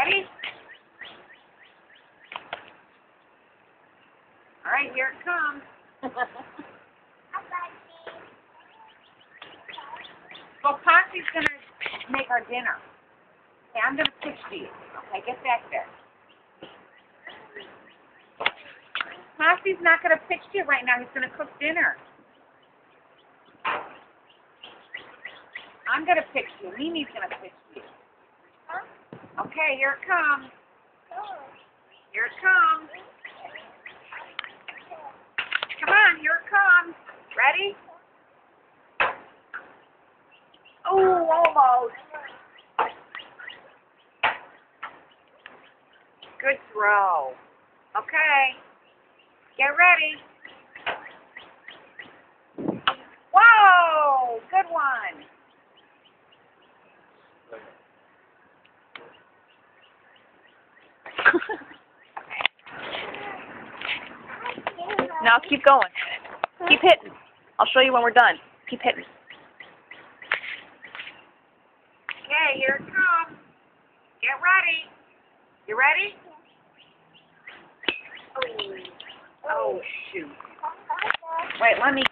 Ready? All right, here it comes. Well, Posse's going to make our dinner. Okay, I'm going to pitch to you. Okay, get back there. Posse's not going to pitch to you right now. He's going to cook dinner. I'm going to pitch to you. Mimi's going to pitch to you. Okay, here it comes. Here it comes. Come on, here it comes. Ready? Oh, almost. Good throw. Okay. Get ready. Whoa! Good one. Now keep going. Keep hitting. I'll show you when we're done. Keep hitting. Okay, here it comes. Get ready. You ready? Oh, shoot. Wait, let me